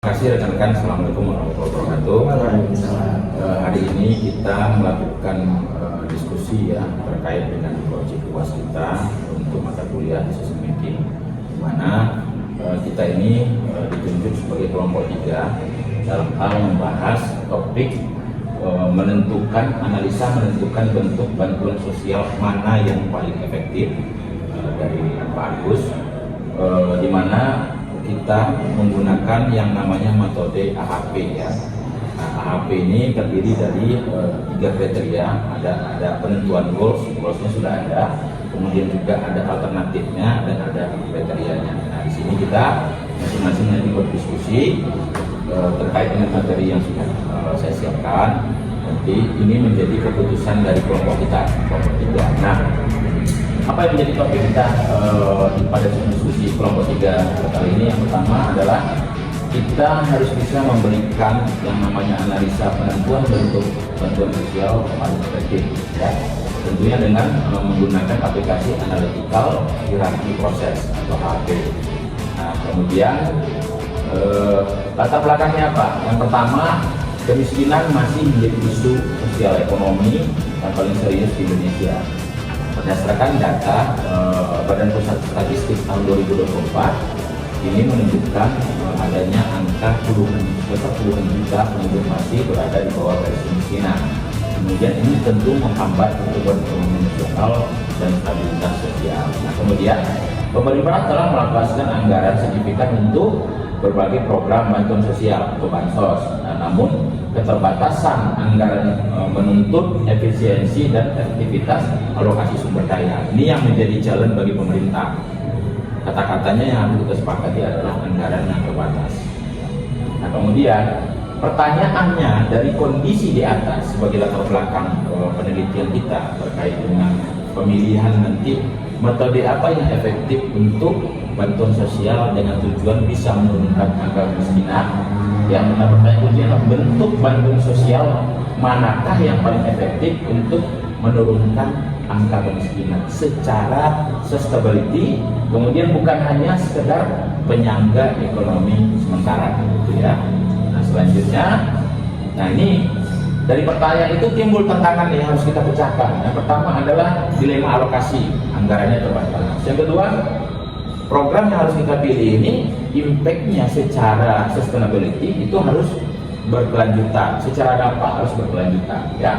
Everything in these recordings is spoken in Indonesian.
Terima kasih rekan-rekan, Assalamualaikum warahmatullahi wabarakatuh. Hari ini kita melakukan diskusi ya terkait dengan proyek UAS kita untuk mata kuliah Decision Making, di mana kita ini ditunjuk sebagai kelompok 3 dalam hal membahas topik menentukan bentuk bantuan sosial mana yang paling efektif dari Pak Agus, di mana kita menggunakan yang namanya metode AHP ya. Nah, AHP ini terdiri dari 3 kriteria, ada penentuan goalsnya sudah ada, kemudian juga ada alternatifnya dan ada kriterianya. Nah, di sini kita masing-masing nanti berdiskusi terkait dengan materi yang sudah saya siapkan. Nanti ini menjadi keputusan dari kelompok kita, kelompok 3. Nah, apa yang menjadi topik kita pada diskusi kelompok 3 kali ini? Yang pertama adalah kita harus bisa memberikan yang namanya analisa penentuan bentuk bantuan sosial paling efektif ya. Tentunya dengan menggunakan aplikasi analytical hierarchy process atau HP. Nah, kemudian latar belakangnya apa? Yang pertama, kemiskinan masih menjadi isu sosial ekonomi yang paling serius di Indonesia. Berdasarkan data Badan Pusat Statistik tahun 2024 ini menunjukkan adanya angka puluhan juta penduduk masih berada di bawah garis kemiskinan. Kemudian ini tentu menghambat pertumbuhan ekonomi nasional dan stabilitas sosial. Nah, kemudian pemerintah telah mengalokasikan anggaran signifikan untuk berbagai program bantuan sosial atau bansos. Nah, namun keterbatasan anggaran menuntut efisiensi dan efektivitas alokasi sumber daya. Ini yang menjadi challenge bagi pemerintah. Kata-katanya yang harus kita sepakati adalah anggaran yang terbatas. Nah, kemudian pertanyaannya dari kondisi di atas sebagai latar belakang penelitian kita terkait dengan pemilihan nanti metode apa yang efektif untuk bantuan sosial dengan tujuan bisa menurunkan angka kemiskinan. Yang kita bertanya kuncinya adalah bentuk bantuan sosial manakah yang paling efektif untuk menurunkan angka kemiskinan secara sustainability, kemudian bukan hanya sekedar penyangga ekonomi sementara gitu ya. Nah, selanjutnya, nah ini dari pertanyaan itu timbul tantangan yang harus kita pecahkan. Yang pertama adalah dilema alokasi, anggarannya terbatas. Yang kedua, program yang harus kita pilih ini impact-nya secara sustainability itu harus berkelanjutan, secara dampak harus berkelanjutan ya.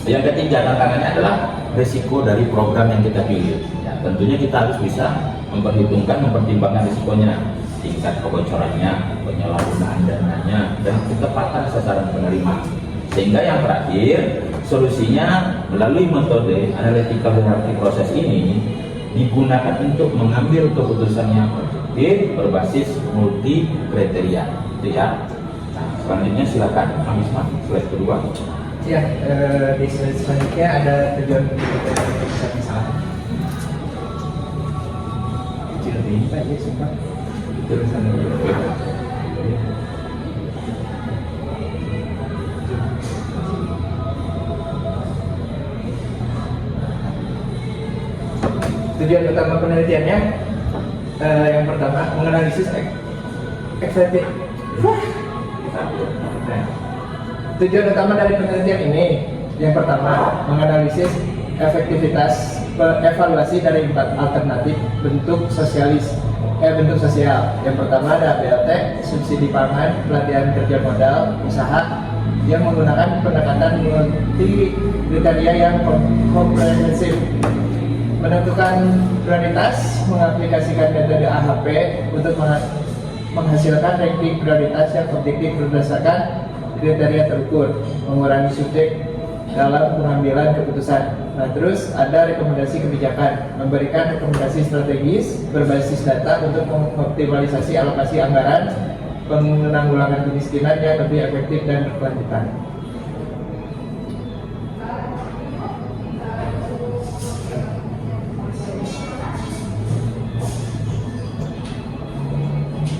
Yang ketiga tantangannya adalah risiko dari program yang kita pilih ya. Tentunya kita harus bisa mempertimbangkan risikonya, tingkat kebocorannya, penyalahgunaan dananya, dan ketepatan sasaran penerima. Sehingga yang terakhir, solusinya melalui metode analytical hierarchy proses ini digunakan untuk mengambil keputusan yang objektif berbasis multi kriteria, gitu ya. Nah, selanjutnya silakan Amisma, slide kedua. Ya, di slide selanjutnya ada tujuan keputusan misalnya. Kecil ini Pak, ya sumpah. Tulisan dulu. Tujuan utama penelitiannya yang pertama menganalisis efektif. Nah, tujuan utama dari penelitian ini yang pertama menganalisis efektivitas evaluasi dari 4 alternatif bentuk sosial. Yang pertama ada BLT, subsidi pangan, pelatihan kerja modal, usaha yang menggunakan pendekatan multi kriteria yang komprehensif. Menentukan prioritas, mengaplikasikan metode AHP untuk menghasilkan ranking prioritas yang objektif berdasarkan kriteria terukur, mengurangi subjek dalam pengambilan keputusan. Nah, terus ada rekomendasi kebijakan, memberikan rekomendasi strategis berbasis data untuk mengoptimalisasi alokasi anggaran penanggulangan kemiskinan yang lebih efektif dan berkelanjutan.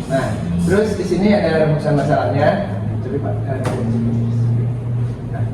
Nah, terus di sini ada rumusan masalahnya. Coba Pak. Nah.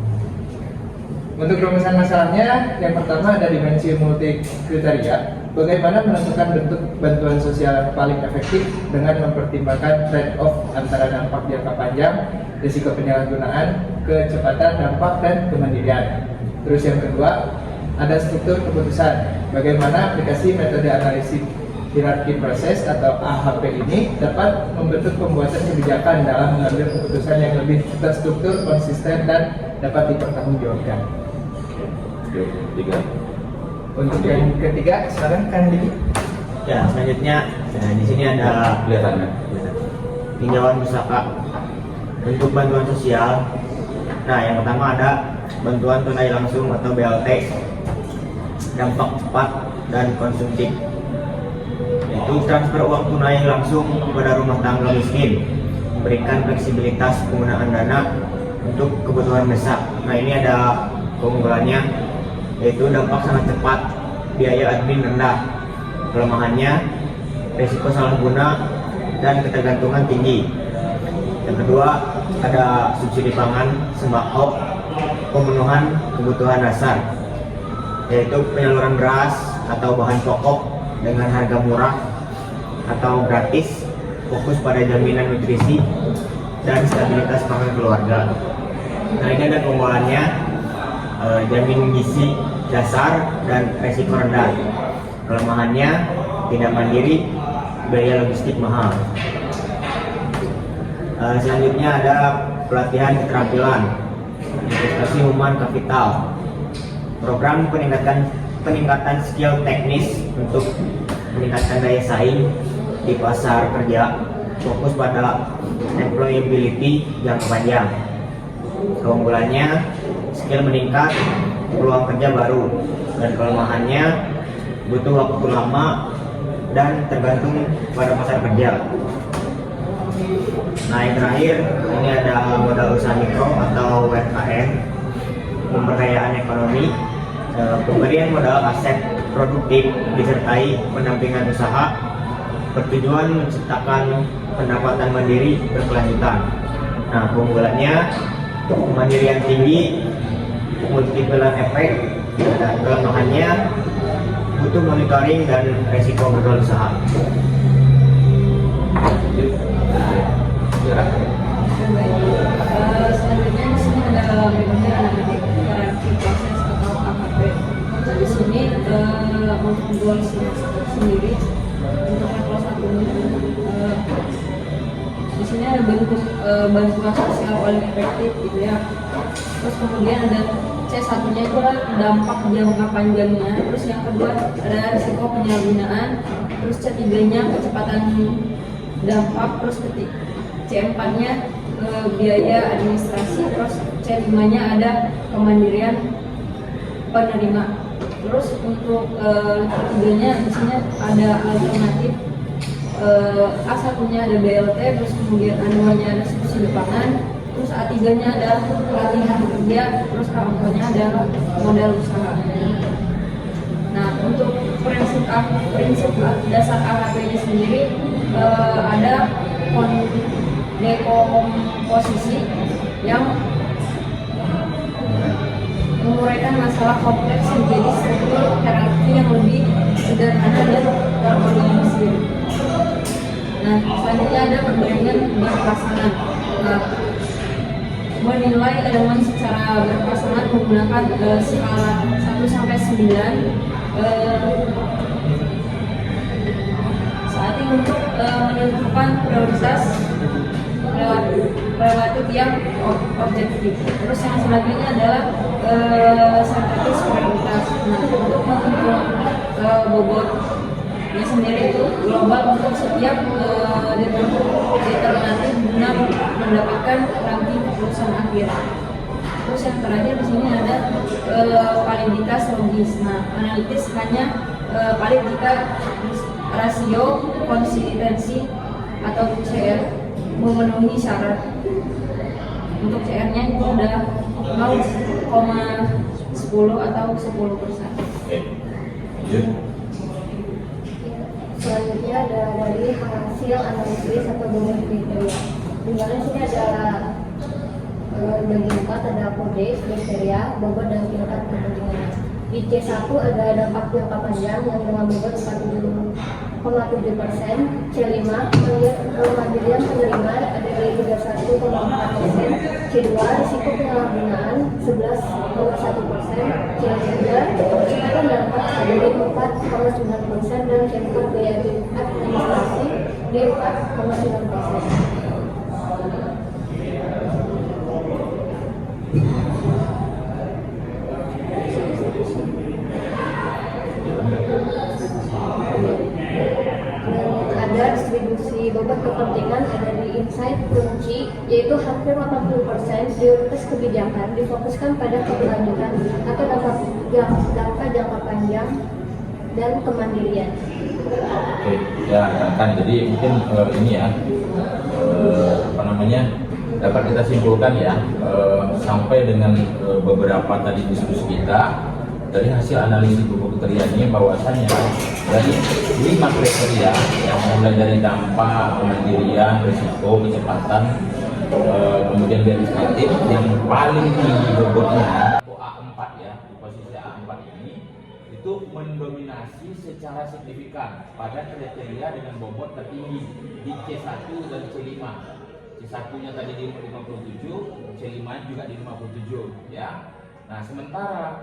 Untuk rumusan masalahnya, yang pertama ada dimensi multi kriteria. Bagaimana menentukan bentuk bantuan sosial yang paling efektif dengan mempertimbangkan trade-off antara dampak jangka panjang, risiko penyalahgunaan, kecepatan dampak, dan kemandirian. Terus yang kedua, ada struktur keputusan. Bagaimana aplikasi metode analisis hierarki proses atau AHP ini dapat membentuk pembuatan kebijakan dalam mengambil keputusan yang lebih terstruktur, konsisten, dan dapat dipertanggungjawabkan. Tiga. Untuk yang ketiga, sekarang kan Diki. Ya, selanjutnya di sini ada Kelihatan. tinjauan pusaka untuk bantuan sosial. Nah, yang pertama ada bantuan tunai langsung atau BLT, dampak cepat dan konsumtif, yaitu transfer uang tunai langsung kepada rumah tangga miskin, memberikan fleksibilitas penggunaan dana untuk kebutuhan mendesak. Nah, ini ada keunggulannya, yaitu dampak sangat cepat, biaya admin rendah, kelemahannya risiko salah guna dan ketergantungan tinggi. Yang kedua ada subsidi pangan, sembako, pemenuhan kebutuhan dasar, yaitu penyaluran beras atau bahan pokok dengan harga murah atau gratis, fokus pada jaminan nutrisi dan stabilitas pangan keluarga. Nah, ini ada keunggulannya, jamin gizi dasar dan resiko rendah. Kelemahannya tidak mandiri, biaya logistik mahal. Selanjutnya ada pelatihan keterampilan, investasi human capital, program peningkatan skill teknis untuk meningkatkan daya saing di pasar kerja, fokus pada employability jangka panjang. Keunggulannya skill meningkat, peluang kerja baru, dan kelemahannya butuh waktu lama dan tergantung pada pasar kerja. Nah, yang terakhir ini ada modal usaha mikro atau UMKM, pemberdayaan ekonomi, pemberian modal aset produktif disertai pendampingan usaha, bertujuan menciptakan pendapatan mandiri berkelanjutan. Nah, keunggulannya kemandirian tinggi, multiplier efek, dan kelemahannya butuh monitoring dan resiko berusaha. Selanjutnya di sini ada metode analitik hierarki proses atau AHP. Di sini untuk goal sendiri untuk level 1 di sini ada bentuk bantuan sosial paling efektif gitu ya. Terus kemudian ada C1 nya itu dampak jangka panjangnya. Terus yang kedua ada risiko penyalahgunaan. Terus C3 nya kecepatan dampak. Terus C4 nya biaya administrasi. Terus C5 nya ada kemandirian penerima. Terus untuk C3 nya di sini ada alternatif. A1 nya ada BLT, terus kemudian A2 nya ada subsidi pangan, terus A3 nya ada pelatihan kerja, terus A4 nya ada modal usaha. Nah, untuk prinsip dasar AHP nya sendiri ada dekomposisi yang menguraikan masalah kompleks menjadi struktur hierarki yang lebih sederhana dan terorganisir. Nah, selanjutnya ada perbandingan berpasangan. Menilai elemen secara berpasangan menggunakan skala 1 sampai 9. Saat ini untuk menentukan prioritas relatif yang objektif. Terus yang selanjutnya adalah strategis prioritas. Nah, untuk menentukan bobotnya sendiri itu global untuk setiap determinatif guna mendapatkan ranking keputusan akhir. Terus yang terakhir di sini ada validitas logis. Nah, analitis hanya valid jika rasio konsistensi atau CR memenuhi syarat. Untuk CR-nya itu ada 0,10 atau 10%. Selanjutnya ada dari hasil analisis atau bonus kriteria. Di mana sini ada Bagi 4 ada kode, kriteria, bobot dan tingkat kepentingan. Di C1 ada dampak jangka panjang yang dengan bobot 40,7%, C5 kemandirian penerima ada di 31,4%, C2 risiko penyalahgunaan 11,1%, C3 kecepatan dampak ada di 4,9% dan C4 biaya administrasi di 4,9%. Ada distribusi bobot kepentingan ada di insight kunci, yaitu hampir 80% prioritas kebijakan difokuskan pada keberlanjutan atau dampak jangka panjang dan kemandirian. Oke, ya kan jadi mungkin ini ya dapat kita simpulkan ya sampai dengan beberapa tadi diskusi kita dari hasil analisis buku kriteria ini bahwasannya dari 5 kriteria yang mulai dari dampak, kemandirian, risiko, kecepatan, kemudian administratif yang paling tinggi bobotnya A4 ya, di posisi A4 ini itu mendominasi secara signifikan pada kriteria dengan bobot tertinggi di C1 dan C5. C1-nya tadi di 57, C5 juga di 57 ya. Nah, sementara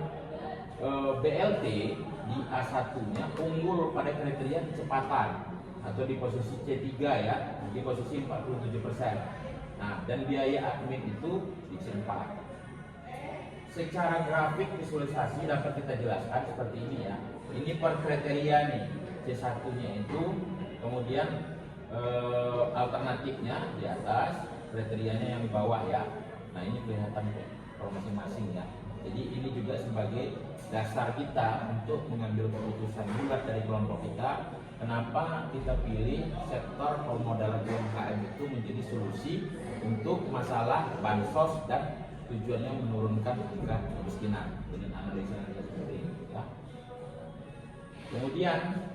BLT di A1-nya unggul pada kriteria kecepatan atau di posisi C3 ya, di posisi 47%. Nah, dan biaya admin itu di C4. Secara grafik visualisasi dapat kita jelaskan seperti ini ya. Ini per kriteria nih, C1-nya itu, kemudian alternatifnya di atas, kriterianya yang di bawah ya. Nah, ini kelihatan per masing-masing ya. Jadi ini juga sebagai dasar kita untuk mengambil keputusan bulat dari kelompok kita. Kenapa kita pilih sektor permodalan UMKM itu menjadi solusi untuk masalah bansos dan tujuannya menurunkan angka kemiskinan dengan analisa seperti ini. Ya. Kemudian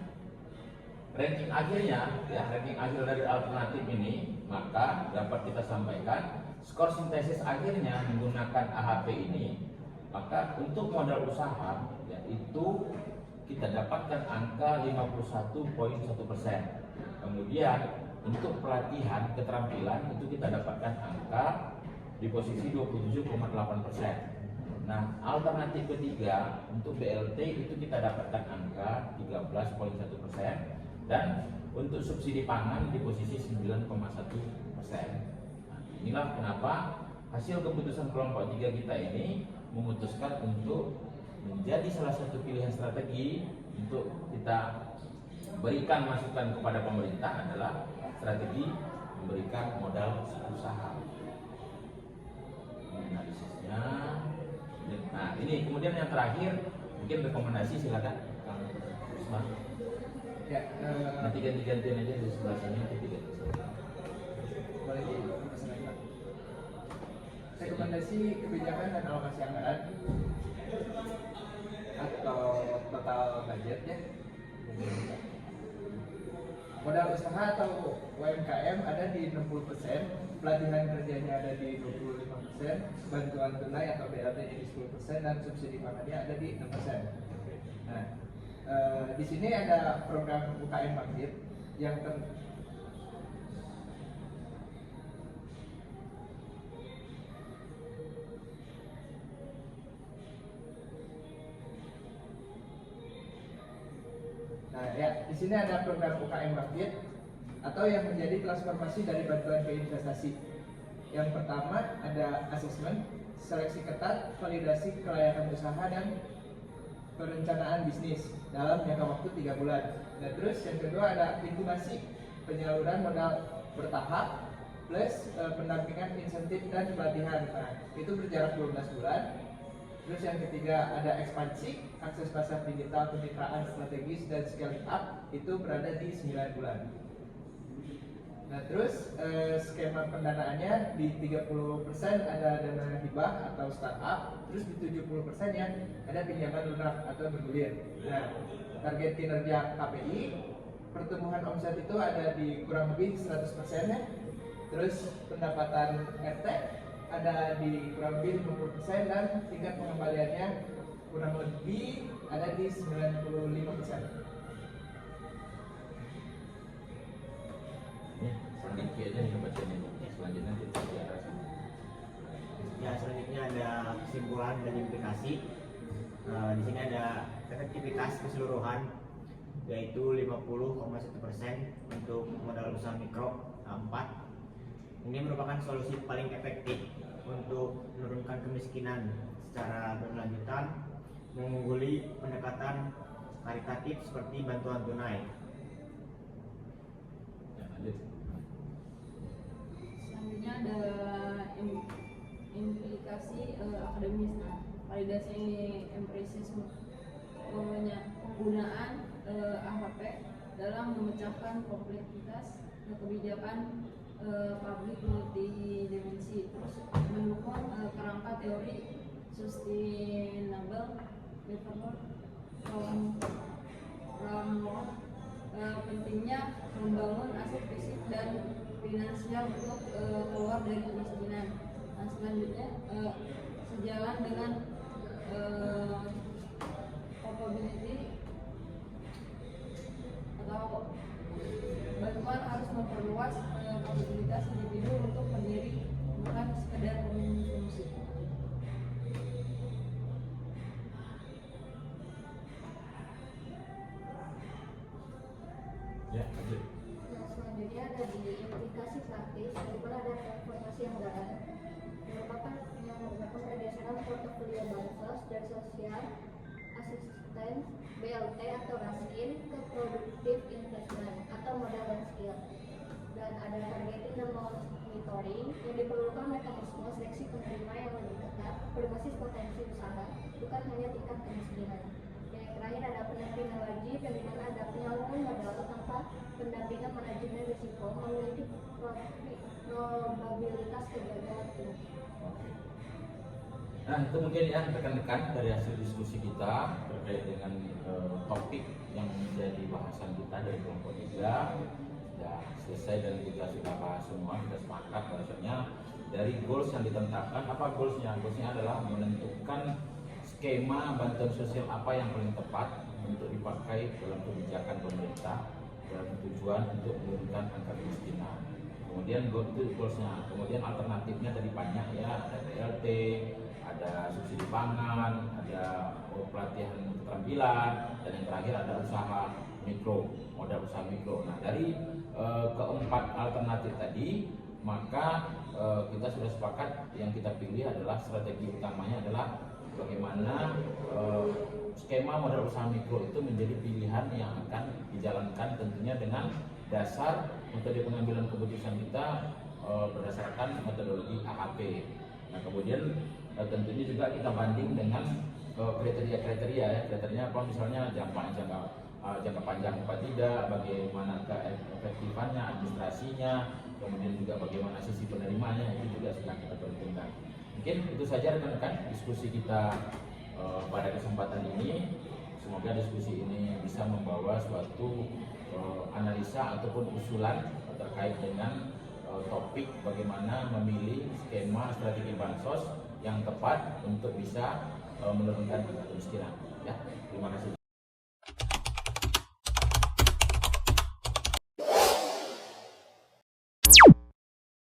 ranking akhirnya, ya ranking akhir dari alternatif ini, maka dapat kita sampaikan skor sintesis akhirnya menggunakan AHP ini. Maka untuk modal usaha yaitu kita dapatkan angka 51,1%. Kemudian untuk pelatihan keterampilan itu kita dapatkan angka di posisi 27,8%. Nah, alternatif ketiga untuk BLT itu kita dapatkan angka 13,1% dan untuk subsidi pangan di posisi 9,1%. Nah, inilah kenapa hasil keputusan kelompok 3 kita ini memutuskan untuk menjadi salah satu pilihan strategi untuk kita berikan masukan kepada pemerintah adalah strategi memberikan modal usaha. Analisisnya. Nah, ini kemudian yang terakhir mungkin rekomendasi, silakan Kang Usman. Ya, nanti ganti-gantian aja di sebelah sini nanti boleh dipersilakan. Rekomendasi kebijakan dan alokasi anggaran atau total budget ya. Modal usaha atau UMKM ada di 60%, pelatihan kerjanya ada di 25%, bantuan tunai atau BLT di 10% dan subsidi pangannya ada di 6%. Nah, di sini ada program UKM Bangkit yang Nah, ya, di sini ada program UKM Bangkit atau yang menjadi transformasi dari bantuan ke investasi. Yang pertama ada asesmen, seleksi ketat, validasi kelayakan usaha dan perencanaan bisnis dalam jangka waktu 3 bulan. Dan terus yang kedua ada inkubasi, penyaluran modal bertahap plus pendampingan insentif dan pelatihan. Nah, itu berjarak 12 bulan. Terus yang ketiga ada ekspansi, akses pasar digital, kemitraan strategis dan scaling up itu berada di 9 bulan. Nah, terus skema pendanaannya di 30% ada dana hibah atau startup, terus di 70% yang ada pinjaman lunak atau bergulir. Nah, target kinerja KPI pertumbuhan omset itu ada di kurang lebih 100% ya. Terus pendapatan RT ada di kurang lebih 50% dan tingkat pengembaliannya kurang lebih ada di 95%. Ini sedikit aja nih bacaan ini. Selanjutnya kita di atas. Ya, selanjutnya ada kesimpulan dan implikasi. Di sini ada efektivitas keseluruhan yaitu 50,1% untuk modal usaha mikro 4. Ini merupakan solusi paling efektif untuk menurunkan kemiskinan secara berkelanjutan, mengungguli pendekatan karitatif seperti bantuan tunai. Ya, lanjut. Selanjutnya ada implikasi akademis. Nah, validasi empiris penggunaan AHP dalam memecahkan kompleksitas kebijakan publik multidimensi, terus mendukung kerangka teori sustainable development framework. Pentingnya membangun aset fisik dan finansial untuk keluar dari kemiskinan. Nah, selanjutnya sejalan dengan capability atau bantuan harus memperluas kapabilitas individu untuk berdiri, bukan sekedar konsumsi. Ya, lanjut. Nah, selanjutnya ada di implikasi praktis, yaitu ada transportasi anggaran yang merupakan berdasarkan portofolio bansos dan sosial asisten BLT atau RASIN ke produktif investment atau modal dan skill. Dan ada targeting dan monitoring yang diperlukan mekanisme seleksi penerima yang lebih ketat berbasis potensi usaha, bukan hanya tingkat kemiskinan. Yang terakhir ada pendampingan wajib, yang dimana ada penyaluran modal tanpa pendampingan manajemen risiko memiliki probabilitas kegagalan tinggi. Oke. Nah, itu mungkin ya rekan-rekan dari hasil diskusi kita terkait dengan topik yang menjadi bahasan kita dari kelompok 3. Sudah selesai dan kita sudah bahas semua, kita sepakat bahasanya dari goals yang ditetapkan. Apa goalsnya? Goalsnya adalah menentukan skema bantuan sosial apa yang paling tepat untuk dipakai dalam kebijakan pemerintah dalam tujuan untuk menurunkan angka kemiskinan. Kemudian goalsnya, kemudian alternatifnya tadi banyak ya, ada BLT, ada subsidi pangan, ada pelatihan keterampilan, dan yang terakhir ada usaha mikro, modal usaha mikro. Nah, dari keempat alternatif tadi, maka kita sudah sepakat yang kita pilih adalah strategi utamanya adalah bagaimana skema modal usaha mikro itu menjadi pilihan yang akan dijalankan tentunya dengan dasar metode pengambilan keputusan kita berdasarkan metodologi AHP. Nah, kemudian tentunya juga kita banding dengan kriteria-kriteria ya. Kriterianya apa, misalnya jangka panjang apa tidak, bagaimana keefektifannya, administrasinya, kemudian juga bagaimana sisi penerimanya, itu juga sedang kita perhitungkan. Mungkin itu saja rekan-rekan diskusi kita pada kesempatan ini. Semoga diskusi ini bisa membawa suatu analisa ataupun usulan terkait dengan topik bagaimana memilih skema strategi bansos yang tepat untuk bisa menurunkan angka kemiskinan. Ya, terima kasih.